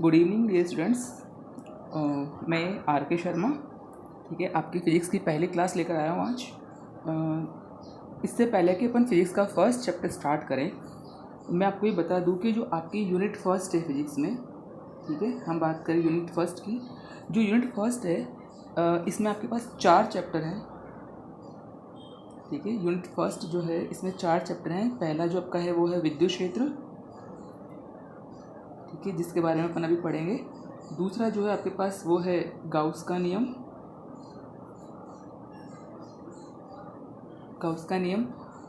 Good evening dear students. मैं R K Sharma, ठीक है, आपकी फ़िज़िक्स की पहली क्लास लेकर आया हूँ आज। इससे पहले कि अपन फिज़िक्स का फर्स्ट चैप्टर स्टार्ट करें, मैं आपको ये बता दूं कि जो आपकी यूनिट फर्स्ट है फिज़िक्स में, ठीक है, हम बात करें यूनिट फर्स्ट की। जो यूनिट फर्स्ट है इसमें आपके पास 4 चैप्टर हैं, ठीक है। यूनिट फर्स्ट जो है इसमें 4 चैप्टर हैं। पहला जो आपका है वो है विद्युत क्षेत्र, ठीक है, जिसके बारे में अपन अभी पढ़ेंगे। दूसरा जो है आपके पास वो है गाउस का नियम,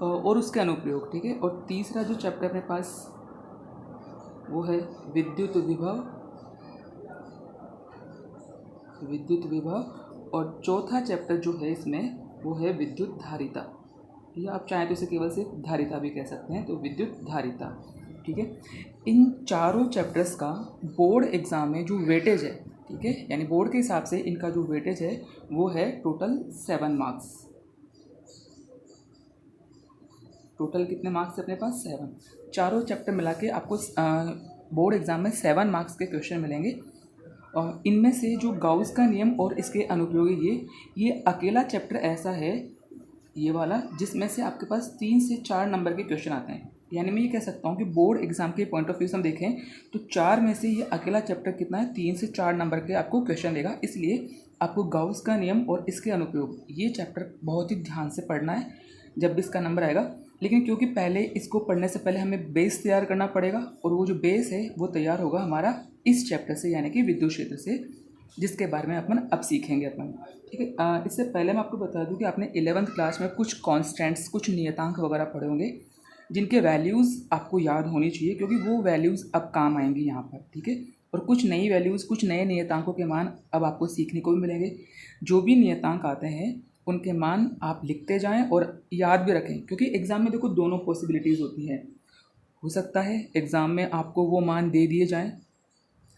और उसके अनुप्रयोग, ठीक है। और तीसरा जो चैप्टर अपने पास वो है विद्युत विभव, और चौथा चैप्टर जो है इसमें वो है विद्युत धारिता, या आप चाहें तो इसे केवल सिर्फ धारिता भी कह सकते हैं, तो विद्युत धारिता, ठीक है। इन चारों चैप्टर्स का बोर्ड एग्ज़ाम में जो वेटेज है, ठीक है, यानी बोर्ड के हिसाब से इनका जो वेटेज है वो है टोटल 7 मार्क्स। टोटल कितने मार्क्स है अपने पास? 7। चारों चैप्टर मिला के आपको बोर्ड एग्ज़ाम में 7 मार्क्स के क्वेश्चन मिलेंगे। और इनमें से जो गाउस का नियम और इसके अनुप्रयोगी, ये अकेला चैप्टर ऐसा है, ये वाला, जिसमें से आपके पास 3 से 4 नंबर के क्वेश्चन आते हैं। यानी मैं ये कह सकता हूँ कि बोर्ड एग्जाम के पॉइंट ऑफ व्यू से हम देखें तो 4 में से ये अकेला चैप्टर कितना है, 3 से 4 नंबर के आपको क्वेश्चन देगा। इसलिए आपको गाउस का नियम और इसके अनुप्रयोग, ये चैप्टर बहुत ही ध्यान से पढ़ना है जब भी इसका नंबर आएगा। लेकिन क्योंकि पहले इसको पढ़ने से पहले हमें बेस तैयार करना पड़ेगा, और वो जो बेस है वो तैयार होगा हमारा इस चैप्टर से, यानी कि विद्युत क्षेत्र से, जिसके बारे में अपन अब सीखेंगे अपन, ठीक है। इससे पहले मैं आपको बता दूं कि आपने 11th क्लास में कुछ कांस्टेंट्स, कुछ नियतांक वगैरह पढ़े होंगे, जिनके वैल्यूज़ आपको याद होनी चाहिए, क्योंकि वो वैल्यूज़ अब काम आएंगी यहाँ पर, ठीक है। और कुछ नई वैल्यूज़, कुछ नए नियतांकों के मान अब आपको सीखने को भी मिलेंगे। जो भी नियतांक आते हैं उनके मान आप लिखते जाएं और याद भी रखें, क्योंकि एग्ज़ाम में देखो दोनों पॉसिबिलिटीज़ होती हैं। हो सकता है एग्ज़ाम में आपको वो मान दे दिए जाएं,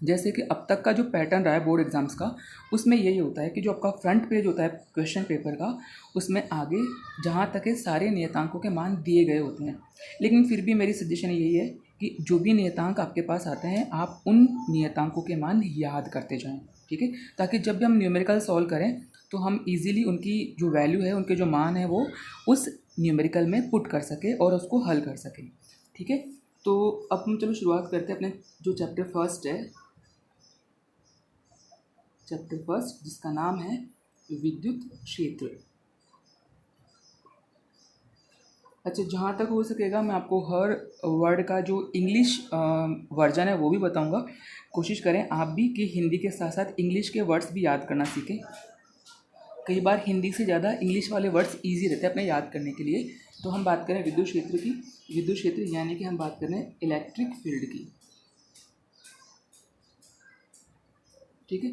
जैसे कि अब तक का जो पैटर्न रहा है बोर्ड एग्ज़ाम्स का, उसमें यही होता है कि जो आपका फ्रंट पेज होता है क्वेश्चन पेपर का, उसमें आगे जहाँ तक है सारे नियतांकों के मान दिए गए होते हैं। लेकिन फिर भी मेरी सजेशन यही है कि जो भी नियतांक आपके पास आते हैं, आप उन नियतांकों के मान याद करते जाएं, ठीक है, ताकि जब भी हम न्यूमेरिकल सॉल्व करें तो हम ईजिली उनकी जो वैल्यू है, उनके जो मान है, वो उस न्यूमेरिकल में पुट कर सके और उसको हल कर सकें, ठीक है। तो अब हम चलो शुरुआत करते हैं अपने जो चैप्टर फर्स्ट है, चैप्टर फर्स्ट, जिसका नाम है विद्युत क्षेत्र। अच्छा, जहाँ तक हो सकेगा मैं आपको हर वर्ड का जो इंग्लिश वर्जन है वो भी बताऊंगा। कोशिश करें आप भी कि हिंदी के साथ साथ इंग्लिश के वर्ड्स भी याद करना सीखें। कई बार हिंदी से ज़्यादा इंग्लिश वाले वर्ड्स ईजी रहते हैं अपने याद करने के लिए। तो हम बात करें विद्युत क्षेत्र की। विद्युत क्षेत्र यानी कि हम बात करें इलेक्ट्रिक फील्ड की, ठीक है।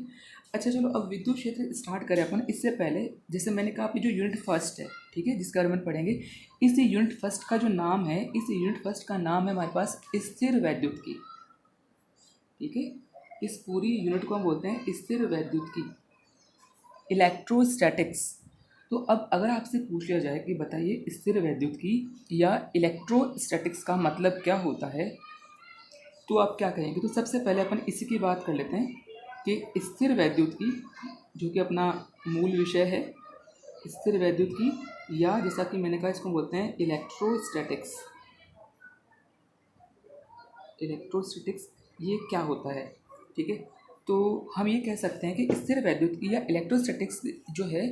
अच्छा चलो, अब विद्युत क्षेत्र स्टार्ट करें अपन। इससे पहले जैसे मैंने कहा, आपकी जो यूनिट फर्स्ट है, ठीक है, जिसके बारे में पढ़ेंगे, इस यूनिट फर्स्ट का जो नाम है, इस यूनिट फर्स्ट का नाम है हमारे पास स्थिर वैद्युत की, ठीक है। इस पूरी यूनिट को हम बोलते हैं स्थिर वैद्युत की, इलेक्ट्रोस्टैटिक्स। तो अब अगर आपसे पूछ लिया जाए कि बताइए स्थिर वैद्युत की या इलेक्ट्रोस्टैटिक्स का मतलब क्या होता है, तो आप क्या कहेंगे? तो सबसे पहले अपन इसी की बात कर लेते हैं कि स्थिर वैद्युत की, जो कि अपना मूल विषय है, स्थिर वैद्युत की, या जैसा कि मैंने कहा इसको बोलते हैं इलेक्ट्रोस्टैटिक्स। इलेक्ट्रोस्टैटिक्स ये क्या होता है, ठीक है। तो हम ये कह सकते हैं कि स्थिर वैद्युत की या इलेक्ट्रोस्टैटिक्स जो है,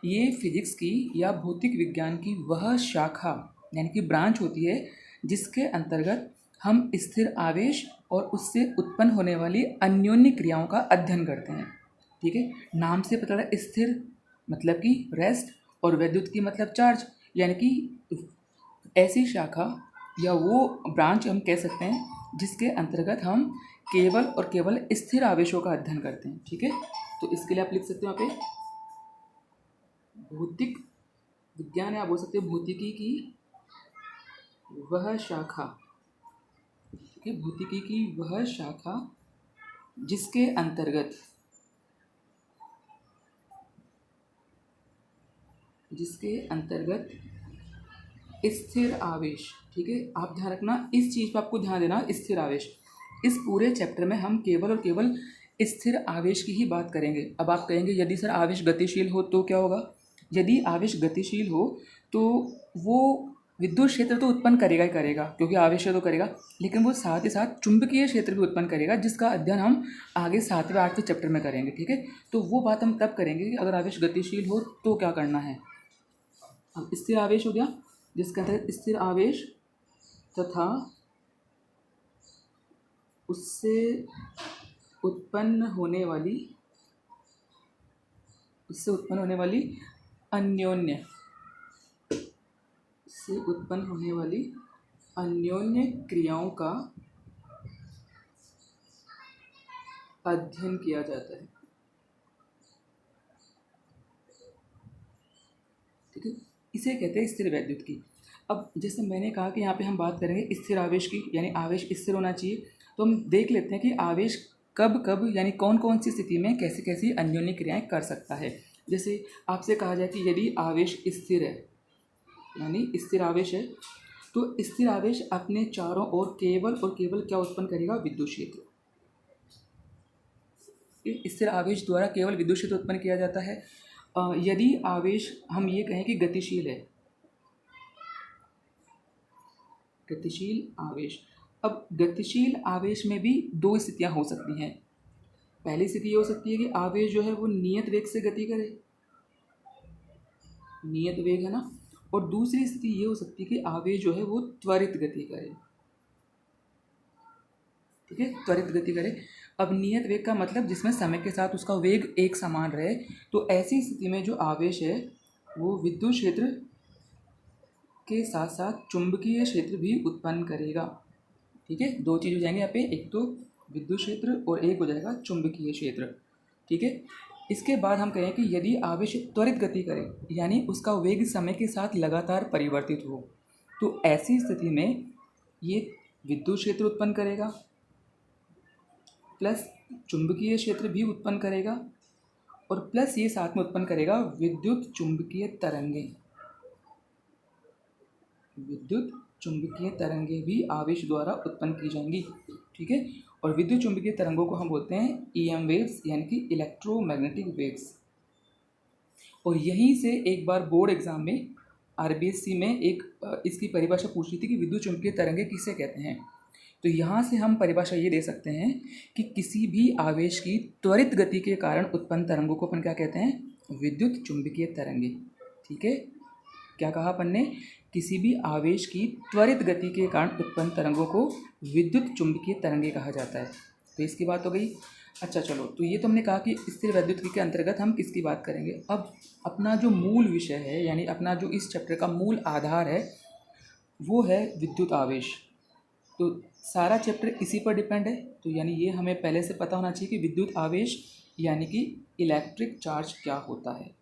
ये फिजिक्स की या भौतिक विज्ञान की वह शाखा, यानी कि ब्रांच होती है, जिसके अंतर्गत हम स्थिर आवेश और उससे उत्पन्न होने वाली अन्योन्य क्रियाओं का अध्ययन करते हैं, ठीक है। नाम से पता चला, स्थिर मतलब कि रेस्ट, और वैद्युत की मतलब चार्ज, यानी कि ऐसी शाखा या वो ब्रांच हम कह सकते हैं जिसके अंतर्गत हम केवल और केवल स्थिर आवेशों का अध्ययन करते हैं, ठीक है। तो इसके लिए आप लिख सकते हो यहाँ पे भौतिक विज्ञान, या बोल सकते हो भौतिकी की वह शाखा, ठीक है, भौतिकी की वह शाखा जिसके अंतर्गत स्थिर आवेश, ठीक है। आप ध्यान रखना, इस चीज़ पर आपको ध्यान देना, स्थिर आवेश। इस पूरे चैप्टर में हम केवल और केवल स्थिर आवेश की ही बात करेंगे। अब आप कहेंगे यदि सर आवेश गतिशील हो तो क्या होगा? यदि आवेश गतिशील हो तो वो विद्युत क्षेत्र तो उत्पन्न करेगा ही करेगा, क्योंकि आवेश है तो करेगा, लेकिन वो साथ ही साथ चुंबकीय क्षेत्र भी उत्पन्न करेगा, जिसका अध्ययन हम आगे 7वें 8वें चैप्टर में करेंगे। ठीक है, तो वो बात हम तब करेंगे कि अगर आवेश गतिशील हो तो क्या करना है। अब स्थिर आवेश हो गया, जिसके अंतर्गत स्थिर आवेश तथा उससे उत्पन्न होने वाली अन्योन्य से उत्पन्न होने वाली अन्योन्य क्रियाओं का अध्ययन किया जाता है। ठीक है, इसे कहते हैं स्थिर वैद्युत की। अब जैसे मैंने कहा कि यहाँ पे हम बात करेंगे स्थिर आवेश की, यानी आवेश स्थिर होना चाहिए, तो हम देख लेते हैं कि आवेश कब कब यानी कौन कौन सी स्थिति में कैसी कैसी अन्योन्य क्रियाएं कर सकता है। जैसे आपसे कहा जाए कि यदि आवेश स्थिर है, यानी स्थिर आवेश है, तो स्थिर आवेश अपने चारों ओर केवल और केवल क्या उत्पन्न करेगा? विद्युत क्षेत्र। स्थिर आवेश द्वारा केवल विद्युत क्षेत्र उत्पन्न किया जाता है। यदि आवेश हम ये कहें कि गतिशील है, गतिशील आवेश, अब गतिशील आवेश में भी दो स्थितियां हो सकती हैं। पहली स्थिति ये हो सकती है कि आवेश जो है वो नियत वेग से गति करे, नियत वेग है ना, और दूसरी स्थिति ये हो सकती है कि आवेश जो है वो त्वरित गति करे। ठीक है, त्वरित गति करे। अब नियत वेग का मतलब जिसमें समय के साथ उसका वेग एक समान रहे, तो ऐसी स्थिति में जो आवेश है वो विद्युत क्षेत्र के साथ साथ चुंबकीय क्षेत्र भी उत्पन्न करेगा। ठीक है, दो चीज़ हो जाएंगे यहाँ पे, एक तो विद्युत क्षेत्र और एक हो जाएगा चुंबकीय क्षेत्र। ठीक है, इसके बाद हम कहें कि यदि आवेश त्वरित गति करे, यानी उसका वेग समय के साथ लगातार परिवर्तित हो, तो ऐसी स्थिति में ये विद्युत क्षेत्र उत्पन्न करेगा प्लस चुंबकीय क्षेत्र भी उत्पन्न करेगा, और प्लस ये साथ में उत्पन्न करेगा विद्युत चुंबकीय तरंगें। विद्युत चुंबकीय तरंगें भी आवेश द्वारा उत्पन्न की जाएंगी। ठीक है, और विद्युत चुंबकीय तरंगों को हम बोलते हैं ईएम वेव्स, यानी कि इलेक्ट्रोमैग्नेटिक वेव्स। और यहीं से एक बार बोर्ड एग्जाम में आरबीएससी में एक इसकी परिभाषा पूछ रही थी कि विद्युत चुंबकीय तरंगें किसे कहते हैं। तो यहाँ से हम परिभाषा ये दे सकते हैं कि किसी भी आवेश की त्वरित गति के कारण उत्पन्न तरंगों को अपन क्या कहते हैं? विद्युत चुंबकीय तरंगें। ठीक है, क्या कहा अपन ने? किसी भी आवेश की त्वरित गति के कारण उत्पन्न तरंगों को विद्युत चुंबकीय तरंगें कहा जाता है। तो इसकी बात हो गई। अच्छा चलो, तो ये तो हमने कहा कि स्थिर वैद्युतिकी के अंतर्गत हम किसकी बात करेंगे। अब अपना जो मूल विषय है, यानी अपना जो इस चैप्टर का मूल आधार है, वो है विद्युत आवेश। तो सारा चैप्टर इसी पर डिपेंड है। तो यानी ये हमें पहले से पता होना चाहिए कि विद्युत आवेश यानी कि इलेक्ट्रिक चार्ज क्या होता है।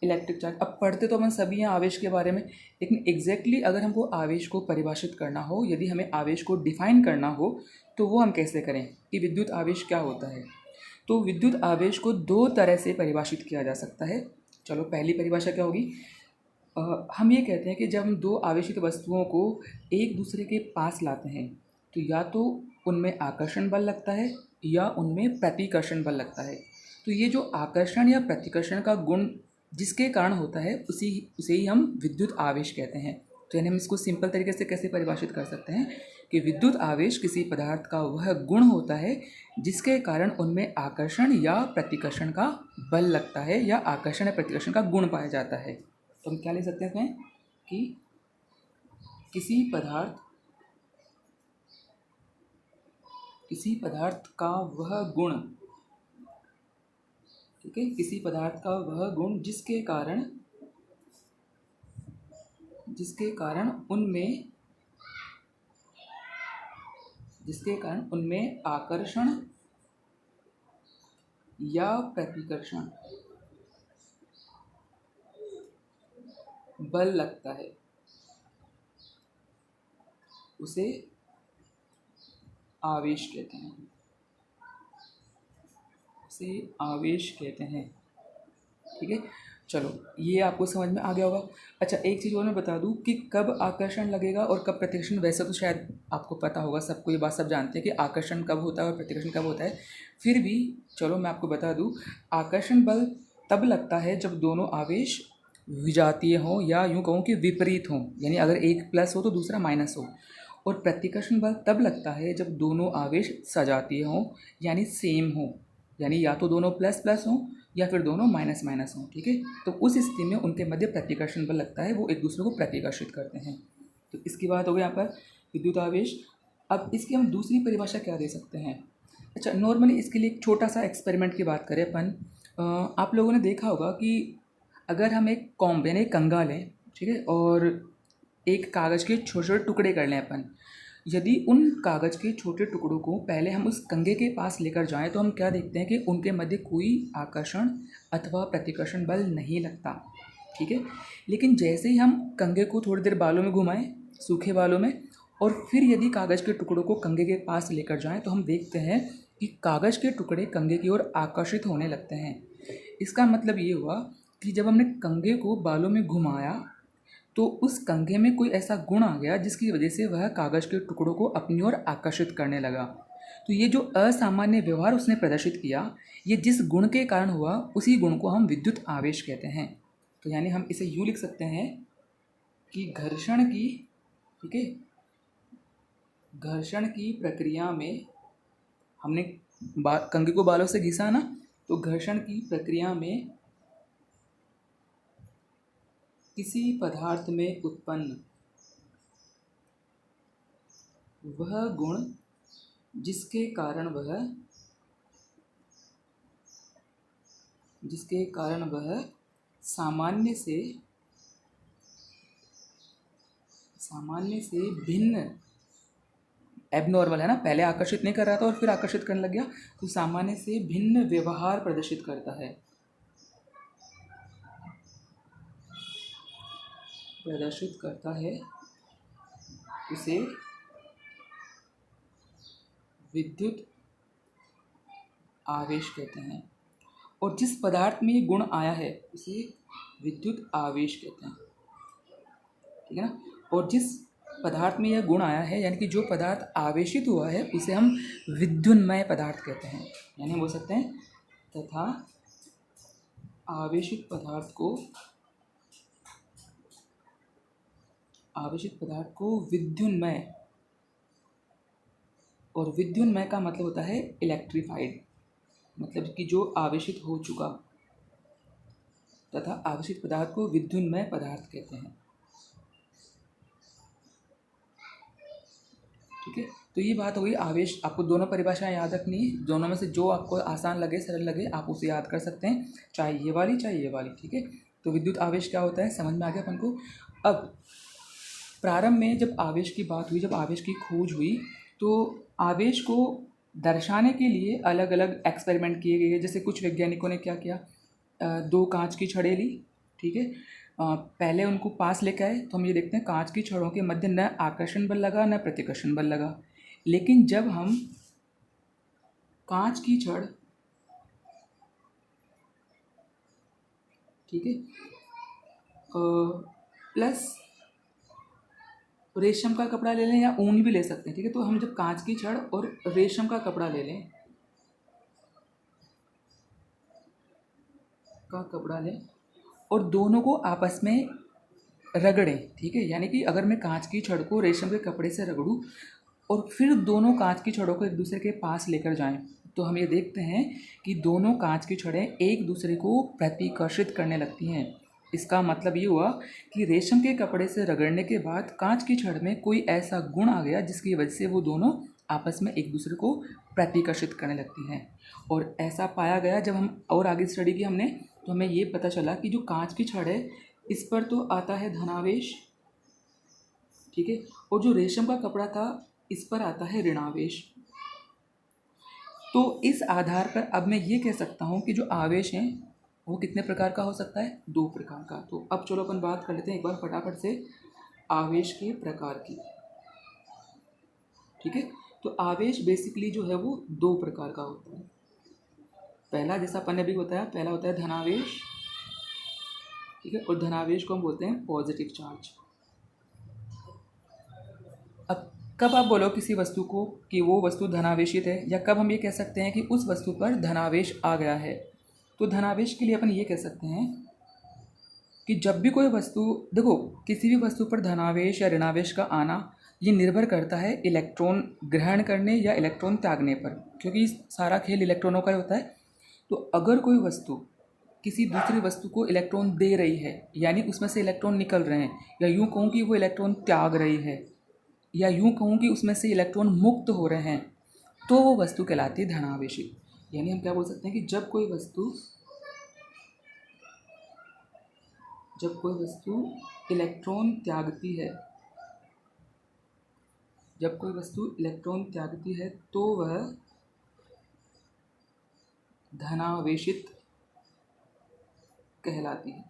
इलेक्ट्रिक चार्ज अब पढ़ते तो हम सभी हैं आवेश के बारे में, लेकिन एग्जैक्टली अगर हमको आवेश को परिभाषित करना हो, यदि हमें आवेश को डिफाइन करना हो, तो वो हम कैसे करें कि विद्युत आवेश क्या होता है। तो विद्युत आवेश को दो तरह से परिभाषित किया जा सकता है। चलो, पहली परिभाषा क्या होगी? हम ये कहते हैं कि जब हम दो आवेशित वस्तुओं को एक दूसरे के पास लाते हैं, तो या तो उनमें आकर्षण बल लगता है या उनमें प्रतिकर्षण बल लगता है। तो ये जो आकर्षण या प्रतिकर्षण का गुण जिसके कारण होता है, उसे ही हम विद्युत आवेश कहते हैं। तो यानी हम इसको सिंपल तरीके से कैसे परिभाषित कर सकते हैं कि विद्युत आवेश किसी पदार्थ का वह गुण होता है जिसके कारण उनमें आकर्षण या प्रतिकर्षण का बल लगता है, या आकर्षण या प्रतिकर्षण का गुण पाया जाता है। तो हम क्या ले सकते हैं इसमें कि किसी पदार्थ का वह गुण, ठीक है, किसी पदार्थ का वह गुण जिसके कारण उनमें आकर्षण या प्रतिकर्षण बल लगता है, उसे आवेश कहते हैं। ठीक है, चलो ये आपको समझ में आ गया होगा। अच्छा एक चीज़ और मैं बता दूं कि कब आकर्षण लगेगा और कब प्रतिकर्षण, वैसे तो शायद आपको पता होगा, सबको ये बात सब जानते हैं कि आकर्षण कब होता है और प्रतिकर्षण कब होता है। फिर भी चलो मैं आपको बता दूं, आकर्षण बल तब लगता है जब दोनों आवेश विजातीय हों या यूँ कहूँ कि विपरीत हों, यानी अगर एक प्लस हो तो दूसरा माइनस हो। और प्रतिकर्षण बल तब लगता है जब दोनों आवेश सजातीय हों यानी सेम हो, यानी या तो दोनों प्लस प्लस हों या फिर दोनों माइनस माइनस हों। ठीक है, तो उस स्थिति में उनके मध्य प्रतिकर्षण बल लगता है, वो एक दूसरे को प्रतिकर्षित करते हैं। तो इसकी बात हो गई यहाँ पर विद्युत आवेश। अब इसकी हम दूसरी परिभाषा क्या दे सकते हैं। अच्छा नॉर्मली इसके लिए एक छोटा सा एक्सपेरिमेंट की बात करें अपन, आप लोगों ने देखा होगा कि अगर हम एक कॉम्ब यानी एक कंघा लें, ठीक है, और एक कागज़ के छोटे छोटे टुकड़े कर लें अपन, यदि उन कागज़ के छोटे टुकड़ों को पहले हम उस कंघे के पास लेकर जाएं तो हम क्या देखते हैं कि उनके मध्य कोई आकर्षण अथवा प्रतिकर्षण बल नहीं लगता। ठीक है, लेकिन जैसे ही हम कंघे को थोड़ी देर बालों में घुमाएं, सूखे बालों में, और फिर यदि कागज़ के टुकड़ों को कंघे के पास लेकर जाएं तो हम देखते हैं कि कागज़ के टुकड़े कंघे की ओर आकर्षित होने लगते हैं। इसका मतलब ये हुआ कि जब हमने कंघे को बालों में घुमाया तो उस कंघे में कोई ऐसा गुण आ गया जिसकी वजह से वह कागज़ के टुकड़ों को अपनी ओर आकर्षित करने लगा। तो ये जो असामान्य व्यवहार उसने प्रदर्शित किया, ये जिस गुण के कारण हुआ उसी गुण को हम विद्युत आवेश कहते हैं। तो यानी हम इसे यूँ लिख सकते हैं कि घर्षण की, ठीक है, घर्षण की प्रक्रिया में हमने कंघे को बालों से घिसा ना, तो घर्षण की प्रक्रिया में किसी पदार्थ में उत्पन्न वह गुण जिसके कारण वह सामान्य से भिन्न, एबनॉर्मल है ना, पहले आकर्षित नहीं कर रहा था और फिर आकर्षित करने लग गया, तो सामान्य से भिन्न व्यवहार प्रदर्शित करता है, उसे विद्युत आवेश कहते हैं। और जिस पदार्थ में ये गुण आया है उसे विद्युत आवेश कहते हैं। ठीक है ना, और जिस पदार्थ में यह गुण आया है यानी कि जो पदार्थ आवेशित हुआ है उसे हम विद्युन्मय पदार्थ कहते हैं। यानी हम बोल सकते हैं तथा आवेशित पदार्थ को विद्युन्मय, और विद्युन्मय का मतलब होता है इलेक्ट्रीफाइड, मतलब कि जो आवेशित हो चुका, तथा आवेशित पदार्थ को विद्युन्मय पदार्थ कहते हैं। ठीक है, तो ये बात हो गई आवेश। आपको दोनों परिभाषाएं याद रखनी है, दोनों में से जो आपको आसान लगे, सरल लगे, आप उसे याद कर सकते हैं, चाहे ये वाली चाहे ये वाली। ठीक है, तो विद्युत आवेश क्या होता है समझ में आ गया अपन को। अब प्रारंभ में जब आवेश की बात हुई, जब आवेश की खोज हुई, तो आवेश को दर्शाने के लिए अलग अलग एक्सपेरिमेंट किए गए। जैसे कुछ वैज्ञानिकों ने क्या किया, दो कांच की छड़ें ली, ठीक है, पहले उनको पास लेके आए, तो हम ये देखते हैं कांच की छड़ों के मध्य न आकर्षण बल लगा न प्रतिकर्षण बल लगा। लेकिन जब हम कांच की छड़, ठीक है, प्लस रेशम का कपड़ा ले लें या ऊन भी ले सकते हैं, ठीक है, तो हम जब कांच की छड़ और रेशम का कपड़ा ले लें, और दोनों को आपस में रगड़ें, ठीक है, यानी कि अगर मैं कांच की छड़ को रेशम के कपड़े से रगड़ूं और फिर दोनों कांच की छड़ों को एक दूसरे के पास लेकर जाएं, तो हम ये देखते हैं कि दोनों कांच की छड़ें एक दूसरे को प्रतिकर्षित करने लगती हैं। इसका मतलब ये हुआ कि रेशम के कपड़े से रगड़ने के बाद कांच की छड़ में कोई ऐसा गुण आ गया जिसकी वजह से वो दोनों आपस में एक दूसरे को प्रतिकर्षित करने लगती हैं। और ऐसा पाया गया, जब हम और आगे स्टडी की हमने, तो हमें ये पता चला कि जो कांच की छड़ है इस पर तो आता है धनावेश, ठीक है, और जो रेशम का कपड़ा था इस पर आता है ऋणावेश। तो इस आधार पर अब मैं ये कह सकता हूँ कि जो आवेश हैं वो कितने प्रकार का हो सकता है, दो प्रकार का। तो अब चलो अपन बात कर लेते हैं एक बार फटाफट से आवेश के प्रकार की। ठीक है, तो आवेश बेसिकली जो है वो दो प्रकार का होता है। पहला, जैसा अपन ने भी बताया, पहला होता है धनावेश ठीक है। और धनावेश को हम बोलते हैं पॉजिटिव चार्ज। अब कब आप बोलो किसी वस्तु को कि वो वस्तु धनावेशित है, या कब हम ये कह सकते हैं कि उस वस्तु पर धनावेश आ गया है, तो धनावेश के लिए अपन ये कह सकते हैं कि जब भी कोई वस्तु, देखो किसी भी वस्तु पर धनावेश या ऋणावेश का आना ये निर्भर करता है इलेक्ट्रॉन ग्रहण करने या इलेक्ट्रॉन त्यागने पर, क्योंकि सारा खेल इलेक्ट्रॉनों का ही होता है। तो अगर कोई वस्तु किसी दूसरी वस्तु को इलेक्ट्रॉन दे रही है, यानी उसमें से इलेक्ट्रॉन निकल रहे हैं, या यूँ कहूँ कि वो इलेक्ट्रॉन त्याग रही है, या यूँ कहूँ कि उसमें से इलेक्ट्रॉन मुक्त हो रहे हैं, तो वो वस्तु कहलाती है धनावेशित। यानी हम क्या बोल सकते हैं कि जब कोई वस्तु इलेक्ट्रॉन त्यागती है, जब कोई वस्तु इलेक्ट्रॉन त्यागती है तो वह धनावेशित कहलाती है।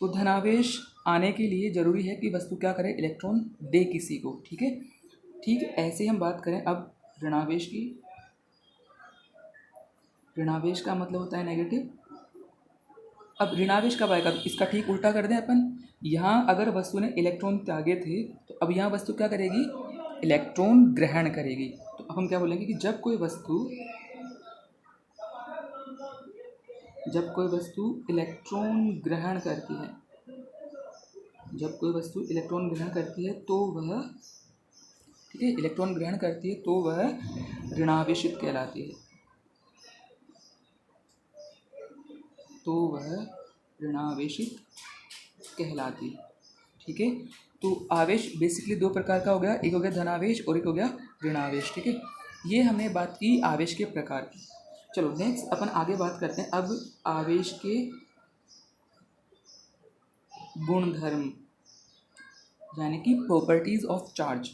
तो धनावेश आने के लिए ज़रूरी है कि वस्तु क्या करे, इलेक्ट्रॉन दे किसी को। ठीक है। ठीक ऐसे हम बात करें अब ऋणावेश की। ऋणावेश का मतलब होता है नेगेटिव। अब ऋणावेश कब आएगा, इसका ठीक उल्टा कर दें अपन। यहाँ अगर वस्तु ने इलेक्ट्रॉन त्यागे थे, तो अब यहाँ वस्तु क्या करेगी, इलेक्ट्रॉन ग्रहण करेगी। तो अब हम क्या बोलेंगे कि जब कोई वस्तु इलेक्ट्रॉन ग्रहण करती है, जब कोई वस्तु इलेक्ट्रॉन ग्रहण करती है तो वह, ठीक है, इलेक्ट्रॉन ग्रहण करती है तो वह ऋणावेशित कहलाती है, तो वह ऋणावेशित कहलाती है। ठीक है। तो आवेश बेसिकली दो प्रकार का हो गया, एक हो गया धनावेश और एक हो गया ऋणावेश। ठीक है। ये हमने बात की आवेश के प्रकार की। चलो नेक्स्ट अपन आगे बात करते हैं अब आवेश के गुणधर्म, यानी कि प्रॉपर्टीज़ ऑफ चार्ज।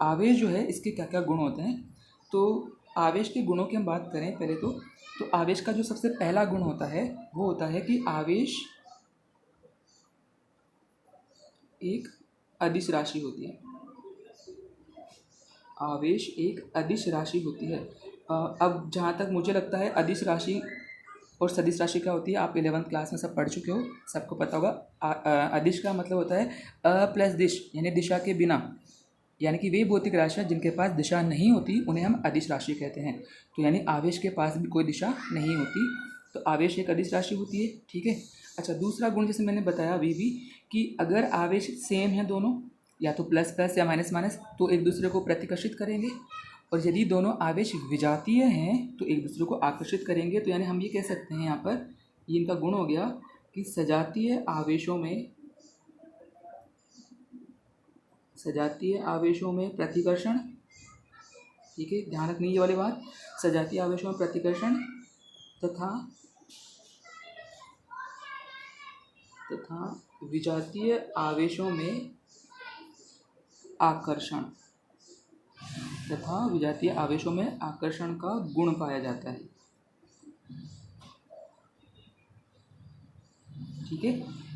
आवेश जो है इसके क्या क्या गुण होते हैं। तो आवेश के गुणों की हम बात करें पहले तो आवेश का जो सबसे पहला गुण होता है वो होता है कि आवेश एक अदिश राशि होती है। आवेश एक अदिश राशि होती है। अब जहाँ तक मुझे लगता है अदिश राशि और सदिश राशि क्या होती है, आप 11th क्लास में सब पढ़ चुके हो, सबको पता होगा। अदिश का मतलब होता है अ प्लस दिश, यानी दिशा के बिना, यानी कि वे भौतिक राशियाँ जिनके पास दिशा नहीं होती उन्हें हम अदिश राशि कहते हैं। तो यानी आवेश के पास भी कोई दिशा नहीं होती, तो आवेश एक अदिश राशि होती है। ठीक है। अच्छा, दूसरा गुण जैसे मैंने बताया अभी भी कि अगर आवेश सेम है दोनों, या तो प्लस प्लस या माइनस माइनस, तो एक दूसरे को प्रतिकर्षित करेंगे, और यदि दोनों आवेश विजातीय हैं तो एक दूसरे को आकर्षित करेंगे। तो यानी हम ये कह सकते हैं यहाँ पर, ये इनका गुण हो गया कि सजातीय आवेशों में प्रतिकर्षण। ठीक है, ध्यान रखनी ये वाली बात, सजातीय आवेशों में प्रतिकर्षण तथा विजातीय आवेशों में आकर्षण, का गुण पाया जाता है। ठीक है,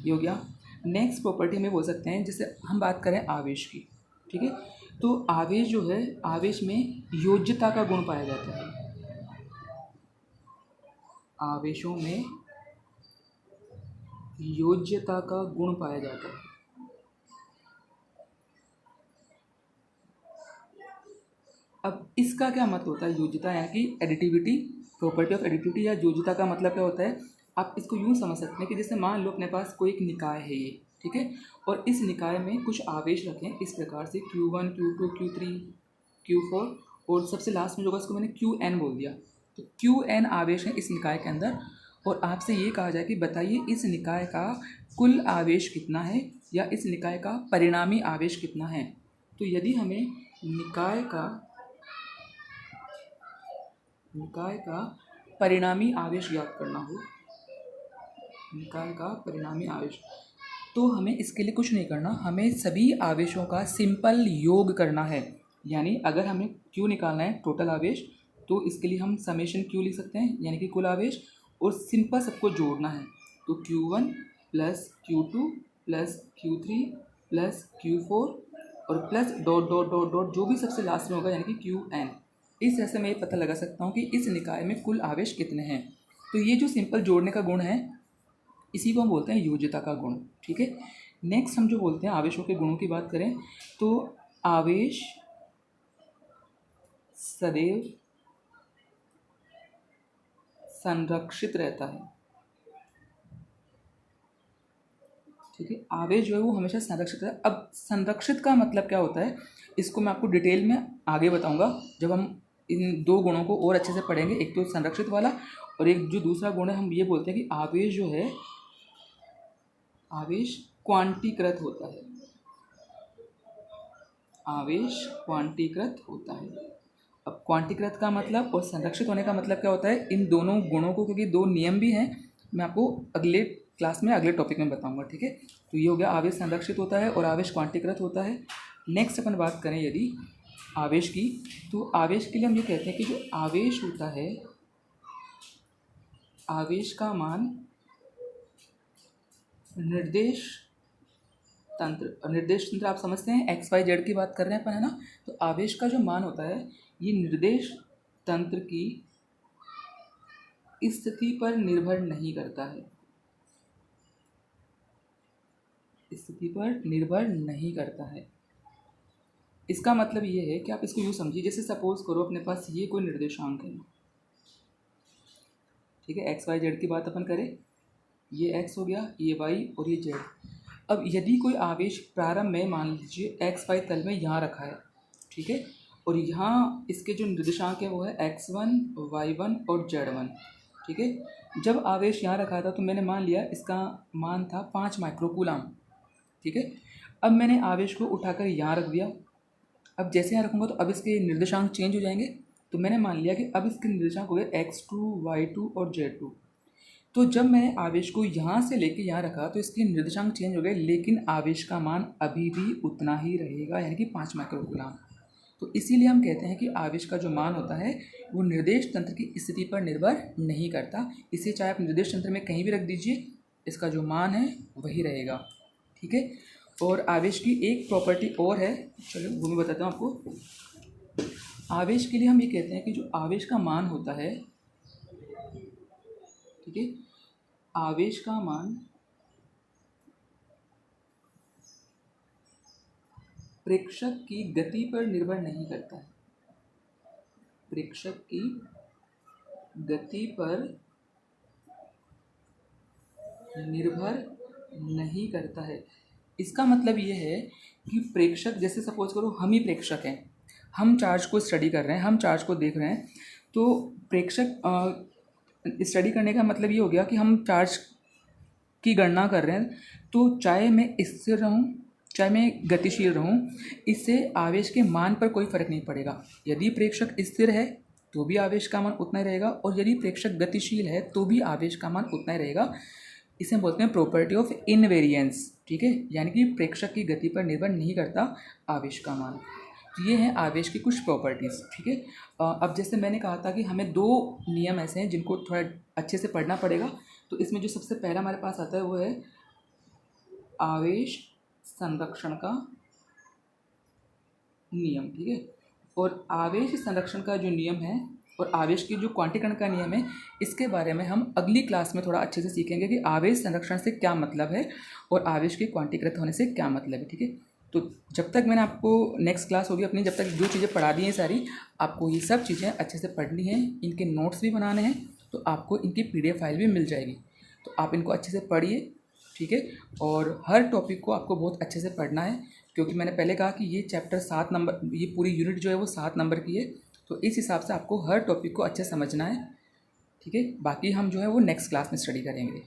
ये हो गया। नेक्स्ट प्रॉपर्टी में बोल सकते हैं, जैसे हम बात करें आवेश की। ठीक है। तो आवेश जो है, आवेश में योज्यता का गुण पाया जाता है। आवेशों में योज्यता का गुण पाया जाता है। अब इसका क्या मतलब होता है योज्यता, यानी कि एडिटिविटी, प्रॉपर्टी ऑफ एडिटिविटी या योज्यता का मतलब क्या होता है। आप इसको यूँ समझ सकते हैं कि जैसे मान लो अपने पास कोई एक निकाय है ये, ठीक है, और इस निकाय में कुछ आवेश रखें इस प्रकार से Q1, Q2, Q3, Q4, और सबसे लास्ट में जो होगा इसको मैंने Qn बोल दिया। तो Qn आवेश है इस निकाय के अंदर, और आपसे ये कहा जाए कि बताइए इस निकाय का कुल आवेश कितना है, या इस निकाय का परिणामी आवेश कितना है। तो यदि हमें निकाय का परिणामी आवेश ज्ञात करना हो, निकाय का परिणामी आवेश, तो हमें इसके लिए कुछ नहीं करना, हमें सभी आवेशों का सिंपल योग करना है। यानी अगर हमें Q निकालना है टोटल आवेश, तो इसके लिए हम समेशन Q लिख सकते हैं, यानी कि कुल आवेश, और सिंपल सबको जोड़ना है। तो Q1 plus Q2 plus Q3 plus Q4 और plus dot dot dot dot जो भी सबसे लास्ट में होगा, यानी कि Qn। इस तरह से मैं ये पता लगा सकता हूँ कि इस निकाय में कुल आवेश कितने हैं। तो ये जो सिंपल जोड़ने का गुण है इसी को हम बोलते हैं योज्यता का गुण। ठीक है, नेक्स्ट हम जो बोलते हैं आवेशों के गुणों की बात करें तो आवेश सदैव संरक्षित रहता है। ठीक है, आवेश जो है वो हमेशा संरक्षित है। अब संरक्षित का मतलब क्या होता है इसको मैं आपको डिटेल में आगे बताऊंगा जब हम इन दो गुणों को और अच्छे से पढ़ेंगे। एक तो संरक्षित वाला और एक जो दूसरा गुण है हम ये बोलते हैं कि आवेश जो है आवेश क्वांटीकृत होता है। आवेश क्वांटीकृत होता है। अब क्वांटीकृत का मतलब और संरक्षित होने का मतलब क्या होता है, इन दोनों गुणों को, क्योंकि दो नियम भी हैं, मैं आपको अगले क्लास में अगले टॉपिक में बताऊंगा। ठीक है, तो ये हो गया आवेश संरक्षित होता है और आवेश क्वांटीकृत होता है। नेक्स्ट अपन बात करें यदि आवेश की, तो आवेश के लिए हम ये कहते हैं कि जो आवेश होता है आवेश का मान निर्देश तंत्र आप समझते हैं, एक्स वाई जेड की बात कर रहे हैं अपन, है ना। तो आवेश का जो मान होता है ये निर्देश तंत्र की स्थिति पर निर्भर नहीं करता है। स्थिति पर निर्भर नहीं करता है। इसका मतलब ये है कि आप इसको यूँ समझिए, जैसे सपोज करो अपने पास ये कोई निर्देशांक है। ठीक है, एक्स वाई जेड की बात अपन करें, ये एक्स हो गया, ये वाई और ये जेड। अब यदि कोई आवेश प्रारंभ में मान लीजिए एक्स वाई तल में यहाँ रखा है, ठीक है, और यहाँ इसके जो निर्देशांक है वो है x1, y1 और z1। ठीक है, जब आवेश यहाँ रखा था तो मैंने मान लिया इसका मान था 5 माइक्रोकूलम। ठीक है, अब मैंने आवेश को उठाकर यहाँ रख दिया। अब जैसे यहाँ रखूँगा तो अब इसके निर्देशांक चेंज हो जाएंगे। तो मैंने मान लिया कि अब इसके निर्देशांक हो गए x2, y2 और z2। तो जब मैंने आवेश को यहाँ से लेके यहाँ रखा तो इसके निर्देशांक चेंज हो गए, लेकिन आवेश का मान अभी भी उतना ही रहेगा, यानी कि 5 माइक्रोकूलम। तो इसीलिए हम कहते हैं कि आवेश का जो मान होता है वो निर्देश तंत्र की स्थिति पर निर्भर नहीं करता। इसे चाहे आप निर्देश तंत्र में कहीं भी रख दीजिए, इसका जो मान है वही रहेगा। ठीक है, और आवेश की एक प्रॉपर्टी और है, चलो वो मैं बताता हूँ आपको। आवेश के लिए हम ये कहते हैं कि जो आवेश का मान होता है, ठीक है, आवेश का मान प्रेक्षक की गति पर निर्भर नहीं करता है। प्रेक्षक की गति पर निर्भर नहीं करता है। इसका मतलब ये है कि प्रेक्षक, जैसे सपोज करो हम ही प्रेक्षक हैं, हम चार्ज को स्टडी कर रहे हैं, हम चार्ज को देख रहे हैं, तो प्रेक्षक स्टडी करने का मतलब ये हो गया कि हम चार्ज की गणना कर रहे हैं। तो चाहे मैं स्थिर रहूं चाहे मैं गतिशील रहूं, इससे आवेश के मान पर कोई फर्क नहीं पड़ेगा। यदि प्रेक्षक स्थिर है तो भी आवेश का मान उतना ही रहेगा, और यदि प्रेक्षक गतिशील है तो भी आवेश का मान उतना ही रहेगा। इसे हम बोलते हैं प्रॉपर्टी ऑफ इनवेरिएंस। ठीक है, यानी कि प्रेक्षक की गति पर निर्भर नहीं करता आवेश का मान। तो ये हैं आवेश की कुछ प्रॉपर्टीज़। ठीक है, अब जैसे मैंने कहा था कि हमें दो नियम ऐसे हैं जिनको थोड़ा अच्छे से पढ़ना पड़ेगा। तो इसमें जो सबसे पहला हमारे पास आता है वो है आवेश संरक्षण का नियम। ठीक है, और आवेश संरक्षण का जो नियम है और आवेश की जो क्वांटीकरण का नियम है, इसके बारे में हम अगली क्लास में थोड़ा अच्छे से सीखेंगे कि आवेश संरक्षण से क्या मतलब है और आवेश के क्वांटीकृत होने से क्या मतलब है। ठीक है, तो जब तक मैंने आपको नेक्स्ट क्लास होगी अपनी, जब तक जो चीज़ें पढ़ा दी हैं सारी, आपको ये सब चीज़ें अच्छे से पढ़नी है, इनके नोट्स भी बनाने हैं, तो आपको इनकी PDF फाइल भी मिल जाएगी। तो आप इनको अच्छे से पढ़िए। ठीक है, और हर टॉपिक को आपको बहुत अच्छे से पढ़ना है, क्योंकि मैंने पहले कहा कि ये चैप्टर 7 नंबर, ये पूरी यूनिट जो है वो 7 नंबर की है। तो इस हिसाब से आपको हर टॉपिक को अच्छे समझना है। ठीक है, बाकी हम जो है वो नेक्स्ट क्लास में स्टडी करेंगे।